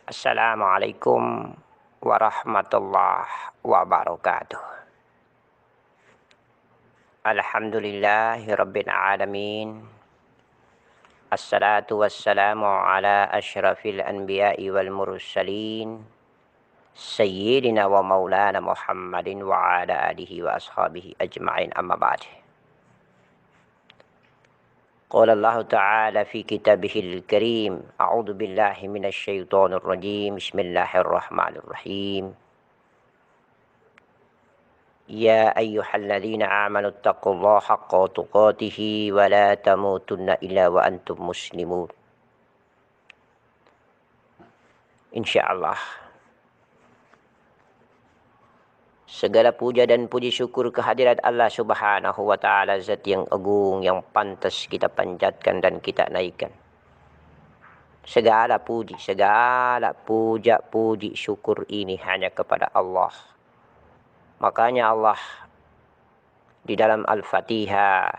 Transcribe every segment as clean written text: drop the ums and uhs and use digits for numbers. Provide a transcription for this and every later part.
Assalamualaikum warahmatullahi wabarakatuh. Alhamdulillahi rabbil alamin. Assalatu wassalamu ala asyrafil anbiya'i wal mursalin. Sayyidina wa maulana Muhammadin wa ala alihi wa ashabihi ajma'in, amma ba'd. قال الله تعالى في كتابه الكريم: أعوذ بالله من الشيطان الرجيم. بسم الله الرحمن الرحيم. يا أيها الذين آمنوا اتقوا الله حق تقاته ولا تموتن إلا وأنتم مسلمون. Insyaallah, segala puja dan puji syukur kehadirat Allah Subhanahu wa Ta'ala, Zat yang agung yang pantas kita panjatkan dan kita naikkan. Segala puji, segala puja, puji, syukur ini hanya kepada Allah. Makanya Allah di dalam Al-Fatihah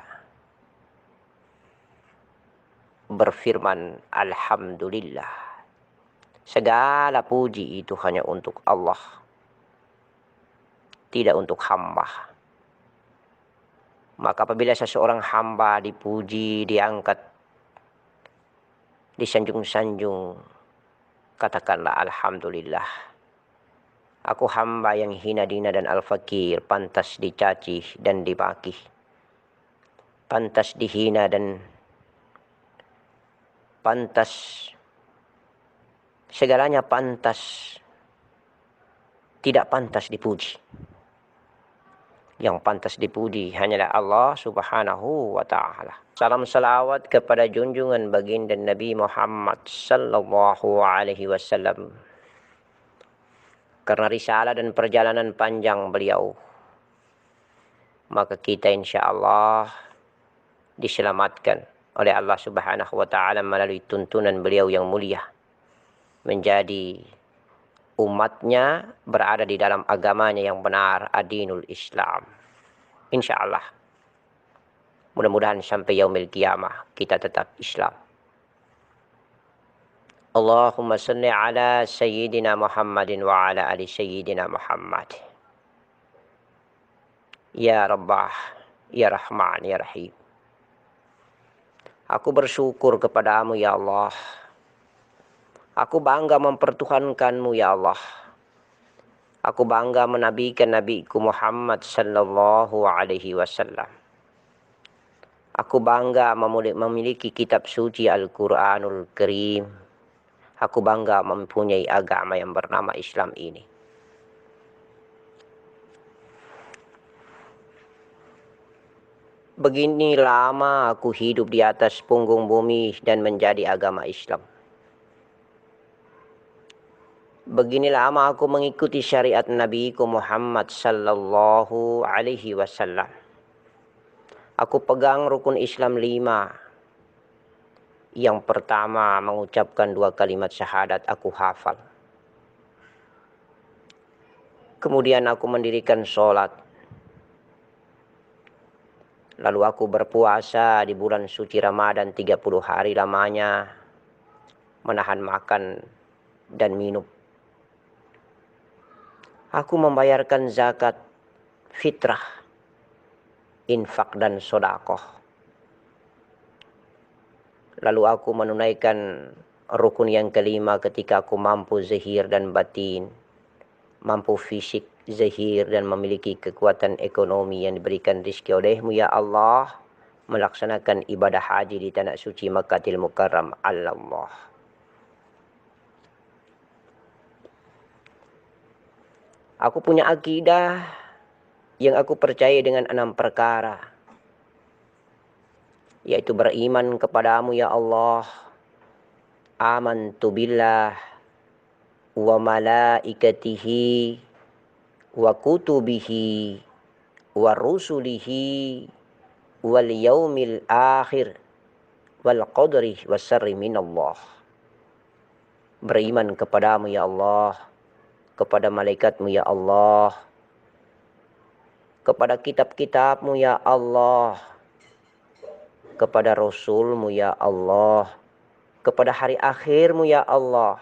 berfirman, Alhamdulillah. Segala puji itu hanya untuk Allah, tidak untuk hamba. Maka apabila seseorang hamba dipuji, diangkat, disanjung-sanjung, katakanlah Alhamdulillah. Aku hamba yang hina dina dan al-fakir, pantas dicaci dan dimaki, pantas dihina dan pantas, segalanya pantas, tidak pantas dipuji. Yang pantas dipuji hanyalah Allah Subhanahu wa Ta'ala. Salam salawat kepada junjungan baginda Nabi Muhammad sallallahu alaihi wasallam. Karena risalah dan perjalanan panjang beliau, maka kita insyaallah diselamatkan oleh Allah Subhanahu wa Ta'ala melalui tuntunan beliau yang mulia, menjadi umatnya berada di dalam agamanya yang benar, adinul Islam. Insyaallah, mudah-mudahan sampai yaumil qiyamah kita tetap Islam. Allahumma salli ala Sayyidina Muhammadin wa ala ali Sayyidina Muhammad. Ya Rabbah, Ya Rahman, Ya Rahim. Aku bersyukur kepadamu ya Allah. Aku bangga mempertuhankanmu ya Allah. Aku bangga menabikan Nabiku Muhammad sallallahu alaihi wasallam. Aku bangga memiliki kitab suci Al-Quranul Karim. Aku bangga mempunyai agama yang bernama Islam ini. Begini lama aku hidup di atas punggung bumi dan menjadi agama Islam. Begini lama aku mengikuti syariat Nabiku Muhammad sallallahu alaihi wasallam. Aku pegang rukun Islam 5. Yang pertama, mengucapkan 2 kalimat syahadat aku hafal. Kemudian aku mendirikan sholat. Lalu aku berpuasa di bulan suci Ramadan 30 hari lamanya, menahan makan dan minum. Aku membayarkan zakat, fitrah, infak dan sedekah. Lalu aku menunaikan rukun yang kelima ketika aku mampu zahir dan batin, mampu fisik, zahir dan memiliki kekuatan ekonomi yang diberikan rezeki olehmu ya Allah, melaksanakan ibadah haji di tanah suci Makkahil Mukarram Allah. Aku punya akidah yang aku percaya dengan 6 perkara, yaitu beriman kepadamu ya Allah, amantu billah wa malaikatihi wa kutubihi wa rusulihi wal yaumil akhir wal qadri wasyarri minallah. Beriman kepadamu ya Allah, kepada malaikatmu ya Allah, kepada kitab-kitabmu ya Allah, kepada Rasulmu ya Allah, kepada hari akhirmu ya Allah,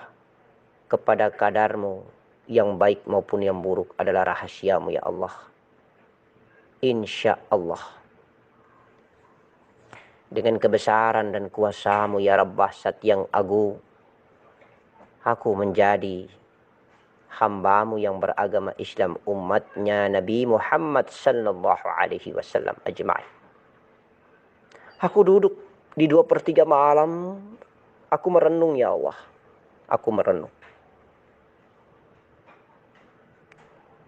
kepada kadarmu yang baik maupun yang buruk adalah rahasiamu ya Allah. Insya Allah. Dengan kebesaran dan kuasamu ya Rabbah Zat yang agung, aku menjadi hambamu yang beragama Islam, umatnya Nabi Muhammad sallallahu alaihi wasallam ajma'in. Aku duduk di 2/3 malam, aku merenung ya Allah. Aku merenung.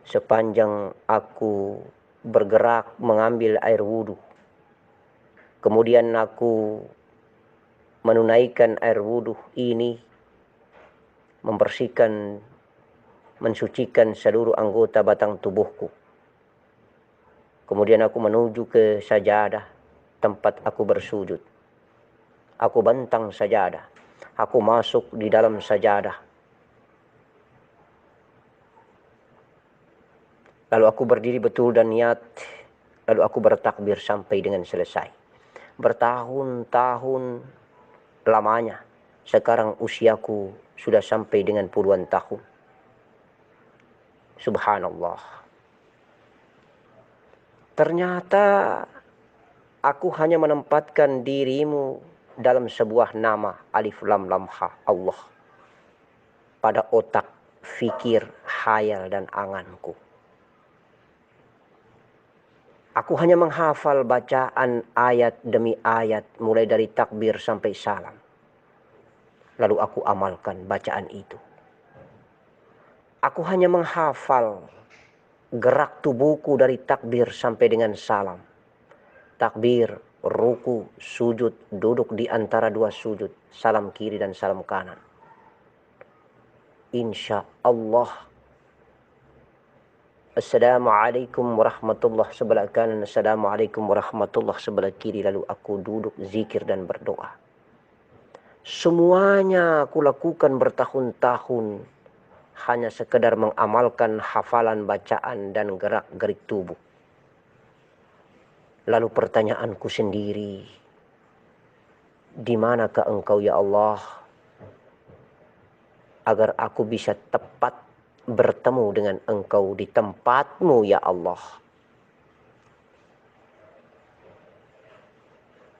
Sepanjang aku bergerak mengambil air wudhu, kemudian aku menunaikan air wudhu ini, membersihkan, mensucikan seluruh anggota batang tubuhku. Kemudian aku menuju ke sajadah, tempat aku bersujud. Aku bentang sajadah. Aku masuk di dalam sajadah. Lalu aku berdiri betul dan niat. Lalu aku bertakbir sampai dengan selesai. Bertahun-tahun lamanya. Sekarang usiaku sudah sampai dengan puluhan tahun. Subhanallah. Ternyata aku hanya menempatkan dirimu dalam sebuah nama alif lam lam ha, Allah, pada otak, fikir, khayal dan anganku. Aku hanya menghafal bacaan ayat demi ayat mulai dari takbir sampai salam. Lalu aku amalkan bacaan itu. Aku hanya menghafal gerak tubuhku dari takbir sampai dengan salam. Takbir, ruku, sujud, duduk di antara dua sujud, salam kiri dan salam kanan. Insya Allah. Assalamualaikum warahmatullahi sebelah kanan, assalamualaikum warahmatullahi sebelah kiri. Lalu aku duduk zikir dan berdoa. Semuanya aku lakukan bertahun-tahun, hanya sekedar mengamalkan hafalan bacaan dan gerak-gerik tubuh. Lalu pertanyaanku sendiri, di manakah engkau ya Allah, agar aku bisa tepat bertemu dengan engkau di tempatmu ya Allah.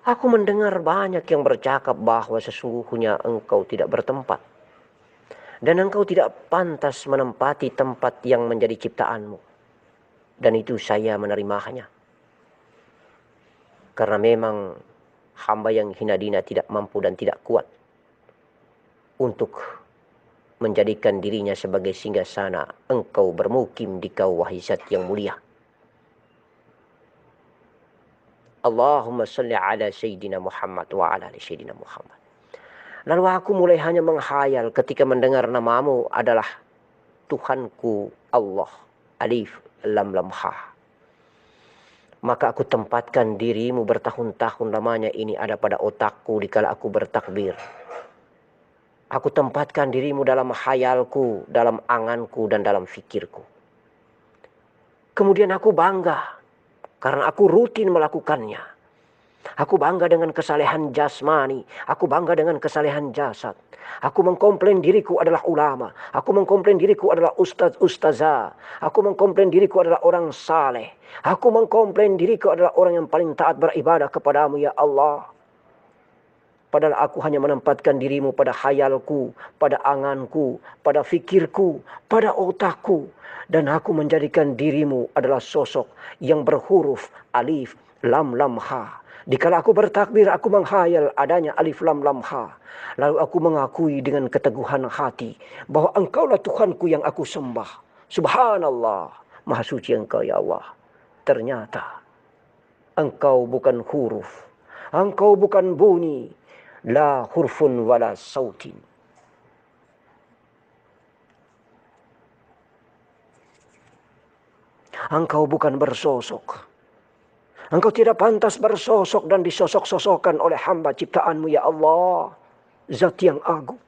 Aku mendengar banyak yang bercakap bahwa sesungguhnya engkau tidak bertempat. Dan engkau tidak pantas menempati tempat yang menjadi ciptaanmu. Dan itu saya menerimanya. Karena memang hamba yang hina dina tidak mampu dan tidak kuat untuk menjadikan dirinya sebagai singgasana engkau bermukim di kau wahai Zat yang mulia. Allahumma salli ala Sayyidina Muhammad wa ala ali Sayyidina Muhammad. Lalu aku mulai hanya menghayal ketika mendengar namamu adalah Tuhanku Allah, alif lam lam ha. Maka aku tempatkan dirimu bertahun-tahun lamanya ini ada pada otakku dikala aku bertakbir. Aku tempatkan dirimu dalam khayalku, dalam anganku, dan dalam fikirku. Kemudian aku bangga karena aku rutin melakukannya. Aku bangga dengan kesalehan jasmani. Aku bangga dengan kesalehan jasad. Aku mengkomplain diriku adalah ulama. Aku mengkomplain diriku adalah ustazah. Aku mengkomplain diriku adalah orang saleh. Aku mengkomplain diriku adalah orang yang paling taat beribadah kepadamu ya Allah. Padahal aku hanya menempatkan dirimu pada khayalku, pada anganku, pada fikirku, pada otakku. Dan aku menjadikan dirimu adalah sosok yang berhuruf alif, lam, lam, ha. Dikala aku bertakbir, aku menghayal adanya alif, lam, lam, ha. Lalu aku mengakui dengan keteguhan hati bahwa engkaulah Tuhanku yang aku sembah. Subhanallah, maha suci engkau ya Allah. Ternyata engkau bukan huruf, engkau bukan bunyi. La hurfun wala sautin. Engkau bukan bersosok. Engkau tidak pantas bersosok dan disosok-sosokkan oleh hamba ciptaanmu ya Allah. Zat yang agung.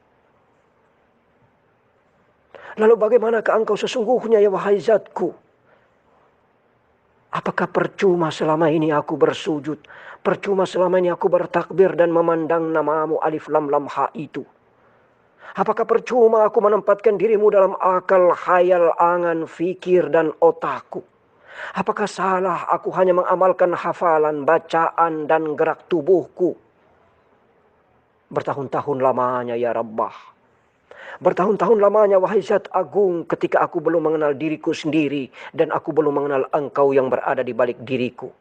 Lalu bagaimanakah engkau sesungguhnya ya wahai Zatku? Apakah percuma selama ini aku bersujud? Percuma selama ini aku bertakbir dan memandang namamu alif lam lam ha itu? Apakah percuma aku menempatkan dirimu dalam akal, khayal, angan, fikir, dan otakku? Apakah salah aku hanya mengamalkan hafalan, bacaan, dan gerak tubuhku? Bertahun-tahun lamanya ya Rabbah. Bertahun-tahun lamanya wahai Zat Agung, ketika aku belum mengenal diriku sendiri dan aku belum mengenal Engkau yang berada di balik diriku.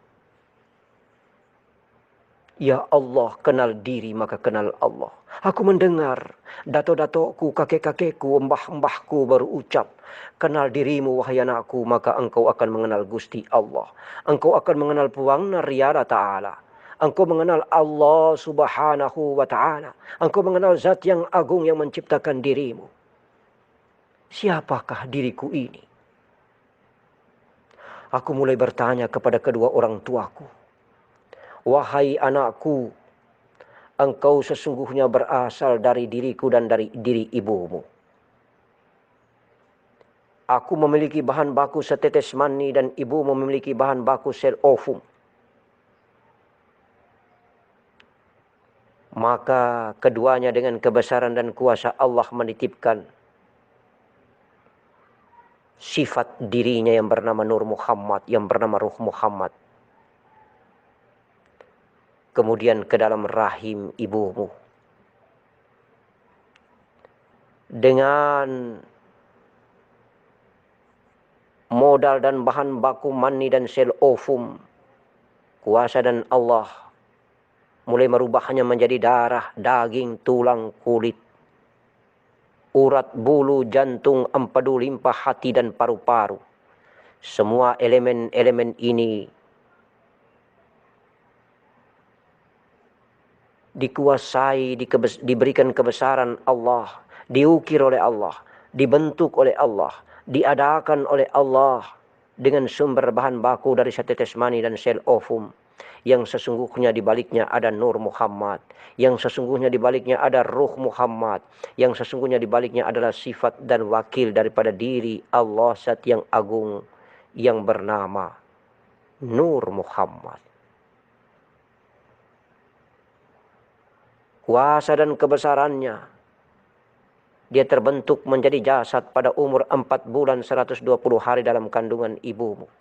Ya Allah, kenal diri maka kenal Allah. Aku mendengar dato-datoku, kakek-kakekku, mbah-mbahku berucap, kenal dirimu wahai anakku, maka engkau akan mengenal Gusti Allah. Engkau akan mengenal Puangna Riyada Ta'ala. Engkau mengenal Allah Subhanahu wa Ta'ala. Engkau mengenal Zat yang agung yang menciptakan dirimu. Siapakah diriku ini? Aku mulai bertanya kepada kedua orang tuaku. Wahai anakku, engkau sesungguhnya berasal dari diriku dan dari diri ibumu. Aku memiliki bahan baku setetes mani dan ibumu memiliki bahan baku sel ovum. Maka keduanya dengan kebesaran dan kuasa Allah menitipkan sifat dirinya yang bernama Nur Muhammad, yang bernama Ruh Muhammad. Kemudian ke dalam rahim ibumu. Dengan modal dan bahan baku mani dan sel ovum, kuasa dan Allah mulai merubahnya menjadi darah, daging, tulang, kulit, urat, bulu, jantung, empedu, limpa, hati, dan paru-paru. Semua elemen-elemen ini dikuasai, diberikan kebesaran Allah, diukir oleh Allah, dibentuk oleh Allah, diadakan oleh Allah dengan sumber bahan baku dari setetes mani dan sel ovum. Yang sesungguhnya di baliknya ada Nur Muhammad, yang sesungguhnya di baliknya ada Ruh Muhammad, yang sesungguhnya di baliknya adalah sifat dan wakil daripada diri Allah Zat yang agung yang bernama Nur Muhammad. Kuasa dan kebesarannya, dia terbentuk menjadi jasad pada umur 4 bulan 120 hari dalam kandungan ibumu.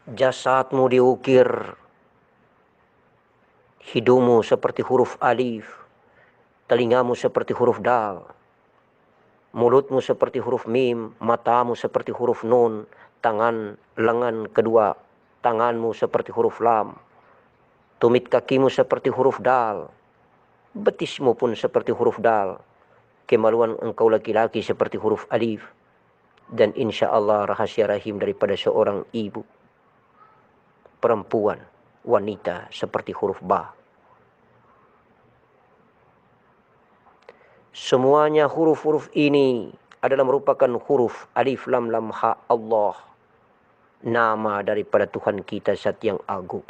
Jasadmu diukir, hidungmu seperti huruf alif, telingamu seperti huruf dal, mulutmu seperti huruf mim, matamu seperti huruf nun, lengan kedua tanganmu seperti huruf lam, tumit kakimu seperti huruf dal, betismu pun seperti huruf dal, kemaluan engkau laki-laki seperti huruf alif, dan insya Allah rahasia rahim daripada seorang ibu, perempuan, wanita seperti huruf ba. Semuanya huruf-huruf ini adalah merupakan huruf alif lam lam ha Allah, nama daripada Tuhan kita Zat yang agung.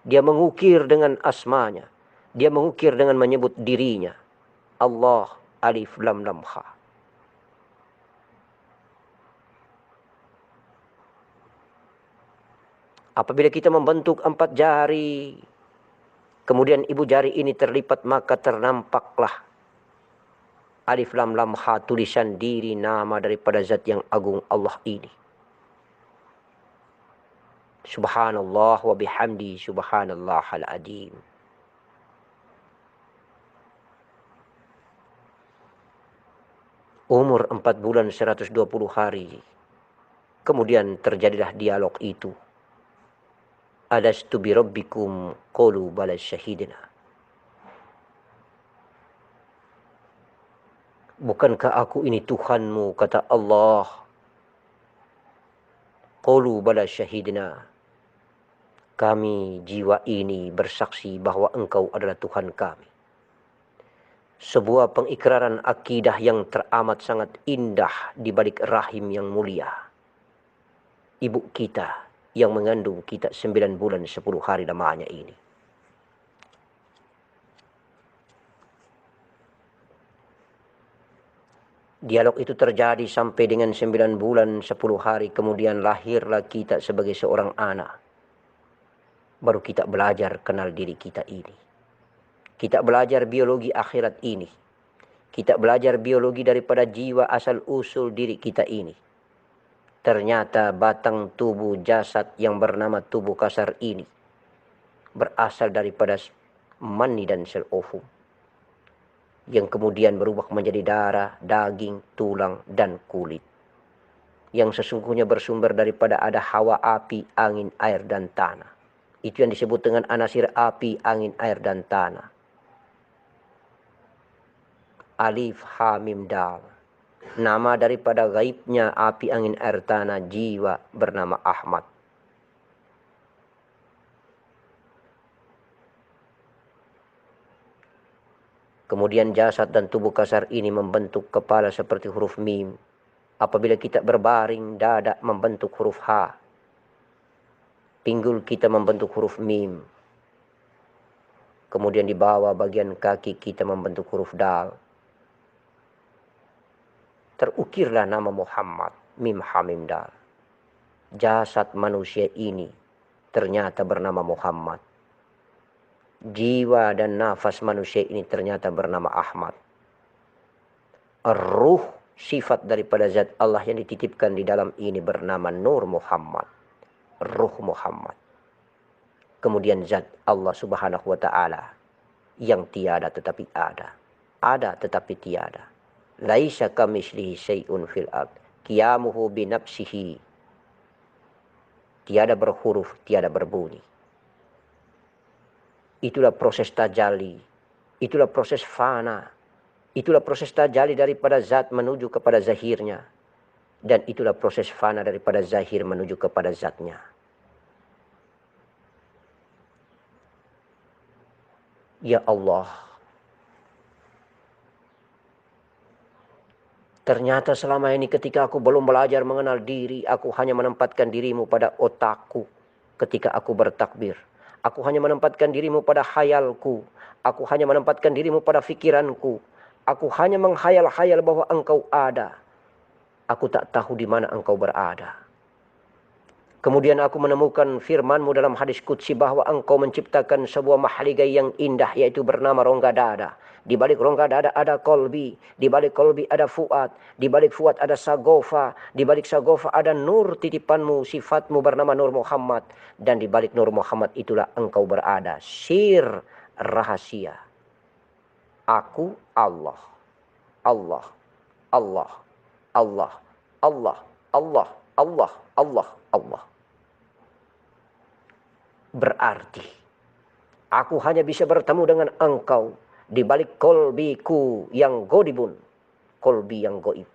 Dia mengukir dengan asmanya, dia mengukir dengan menyebut dirinya, Allah alif lam lam ha. Apabila kita membentuk 4 jari, kemudian ibu jari ini terlipat, maka ternampaklah alif lam lam ha, tulisan diri nama daripada Zat yang agung Allah ini. Subhanallah wa bihamdi subhanallahal adzim. Umur 4 bulan 120 hari. Kemudian terjadilah dialog itu. Alastu bi rabbikum qalu bala syahidina. Bukankah aku ini Tuhanmu, kata Allah. Qalu bala syahidina. Kami jiwa ini bersaksi bahwa engkau adalah Tuhan kami. Sebuah pengikraran akidah yang teramat sangat indah di balik rahim yang mulia. Ibu kita yang mengandung kita 9 bulan 10 hari lamanya ini. Dialog itu terjadi sampai dengan 9 bulan 10 hari, kemudian lahirlah kita sebagai seorang anak. Baru kita belajar kenal diri kita ini. Kita belajar biologi akhirat ini. Kita belajar biologi daripada jiwa asal usul diri kita ini. Ternyata batang tubuh jasad yang bernama tubuh kasar ini berasal daripada mani dan sel ovum, yang kemudian berubah menjadi darah, daging, tulang, dan kulit. Yang sesungguhnya bersumber daripada ada hawa, api, angin, air, dan tanah. Itu yang disebut dengan anasir api, angin, air, dan tanah. Alif, ha, mim, dal. Nama daripada gaibnya api, angin, air, tanah, jiwa bernama Ahmad. Kemudian jasad dan tubuh kasar ini membentuk kepala seperti huruf mim. Apabila kita berbaring, dada membentuk huruf H. Pinggul kita membentuk huruf mim. Kemudian di bawah bagian kaki kita membentuk huruf dal. Terukirlah nama Muhammad, mim, ha, mim, dal. Jasad manusia ini ternyata bernama Muhammad. Jiwa dan nafas manusia ini ternyata bernama Ahmad. Ruh, sifat daripada zat Allah yang dititipkan di dalam ini bernama Nur Muhammad. Ruh Muhammad. Kemudian zat Allah subhanahu wa ta'ala yang tiada tetapi ada. Ada tetapi tiada. Laisa kamitslihi syai'un fil ard. Qiyamuhu binafsihi. Tiada berhuruf, tiada berbunyi. Itulah proses tajalli. Itulah proses fana. Itulah proses tajalli daripada zat menuju kepada zahirnya. Dan itulah proses fana daripada zahir menuju kepada zatnya. Ya Allah, ternyata selama ini ketika aku belum belajar mengenal diri, aku hanya menempatkan dirimu pada otakku ketika aku bertakbir. Aku hanya menempatkan dirimu pada khayalku. Aku hanya menempatkan dirimu pada fikiranku. Aku hanya menghayal-hayal bahwa engkau ada. Aku tak tahu di mana engkau berada. Kemudian aku menemukan firman-Mu dalam hadis qudsi bahwa engkau menciptakan sebuah mahligai yang indah, yaitu bernama rongga dada. Di balik rongga dada ada kolbi, di balik kolbi ada fuad, di balik fuad ada sagofa, di balik sagofa ada nur titipanmu, sifatmu bernama Nur Muhammad, dan di balik Nur Muhammad itulah engkau berada. Sir rahasia. Aku Allah. Allah. Allah. Allah. Allah. Allah. Allah. Allah. Allah. Berarti aku hanya bisa bertemu dengan engkau di balik kolbiku yang godibun, kolbi yang goib.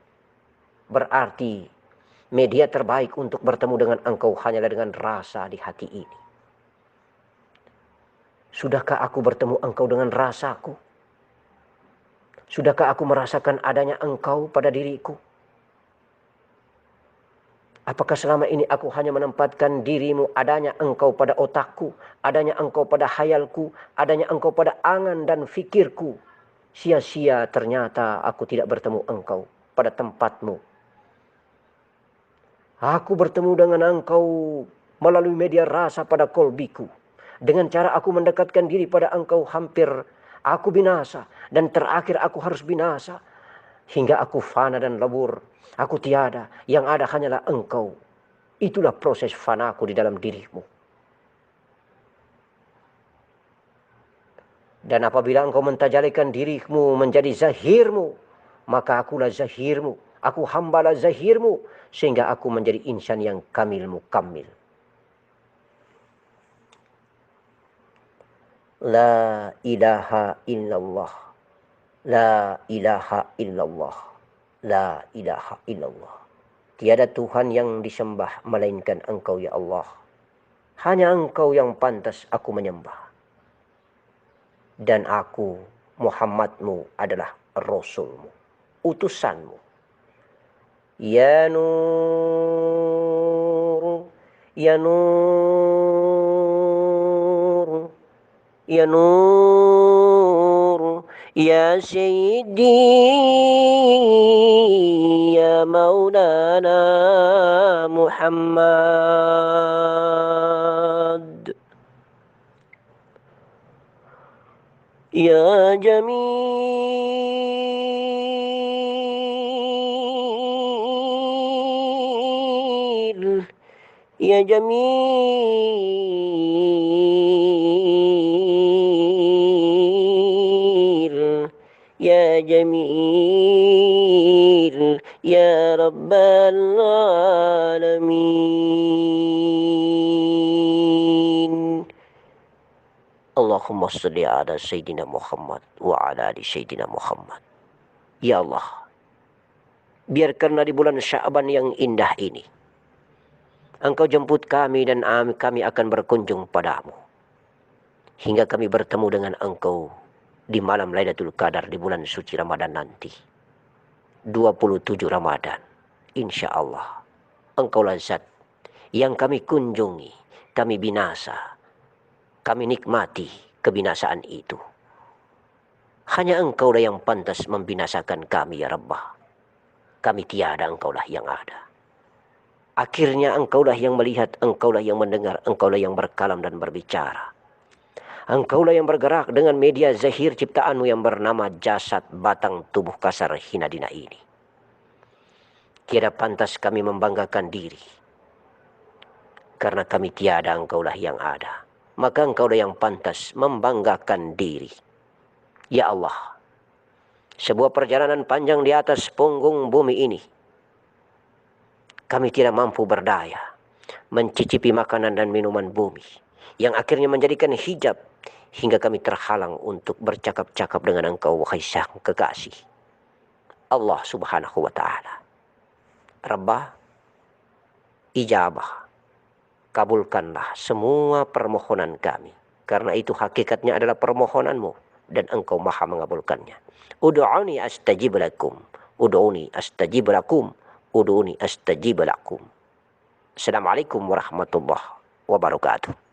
Berarti media terbaik untuk bertemu dengan engkau hanyalah dengan rasa di hati ini. Sudahkah aku bertemu engkau dengan rasaku? Sudahkah aku merasakan adanya engkau pada diriku? Apakah selama ini aku hanya menempatkan dirimu, adanya engkau pada otakku, adanya engkau pada hayalku, adanya engkau pada angan dan fikirku. Sia-sia ternyata aku tidak bertemu engkau pada tempatmu. Aku bertemu dengan engkau melalui media rasa pada kolbiku. Dengan cara aku mendekatkan diri pada engkau hampir aku binasa. Dan terakhir aku harus binasa. Hingga aku fana dan lebur. Aku tiada, yang ada hanyalah engkau. Itulah proses fanaku di dalam dirimu. Dan apabila engkau mentajalikan dirimu menjadi zahirmu, maka akulah zahirmu. Aku hambalah zahirmu, sehingga aku menjadi insan yang kamil mukammil. La ilaha illallah. La ilaha illallah. La ilaha illallah. Tiada Tuhan yang disembah melainkan engkau ya Allah. Hanya engkau yang pantas aku menyembah. Dan aku, Muhammadmu adalah Rasulmu, utusanmu. Ya Nur, Ya Nur, Ya Nur, Ya Sayyidi, Ya Maulana Muhammad. يا جميل يا جميل يا جميل يا رب العالمين. Allahumma salli ala Sayyidina Muhammad wa ala ali Sayyidina Muhammad. Ya Allah, biarkanlah di bulan Sya'ban yang indah ini, Engkau jemput kami dan kami akan berkunjung padamu. Hingga kami bertemu dengan Engkau di malam Lailatul Qadar di bulan suci Ramadan nanti. 27 Ramadan. Insya Allah, Engkaulah zat yang kami kunjungi, kami binasa. Kami nikmati kebinasaan itu. Hanya Engkaulah yang pantas membinasakan kami, ya Rabbah. Kami tiada, Engkaulah yang ada. Akhirnya Engkaulah yang melihat, Engkaulah yang mendengar, Engkaulah yang berkalam dan berbicara. Engkaulah yang bergerak dengan media zahir ciptaanmu yang bernama jasad batang tubuh kasar hina dina ini. Tiada pantas kami membanggakan diri. Karena kami tiada, Engkaulah yang ada. Maka Engkaulah yang pantas membanggakan diri. Ya Allah, sebuah perjalanan panjang di atas punggung bumi ini. Kami tidak mampu berdaya mencicipi makanan dan minuman bumi yang akhirnya menjadikan hijab hingga kami terhalang untuk bercakap-cakap dengan Engkau, wahai Sang Kekasih. Allah Subhanahu wa Ta'ala. Rabbah, ijabah. Kabulkanlah semua permohonan kami. Karena itu hakikatnya adalah permohonanmu. Dan Engkau maha mengabulkannya. Udu'uni astajib lakum. Udu'uni astajib lakum. Udu'uni astajib lakum. Assalamualaikum warahmatullahi wabarakatuh.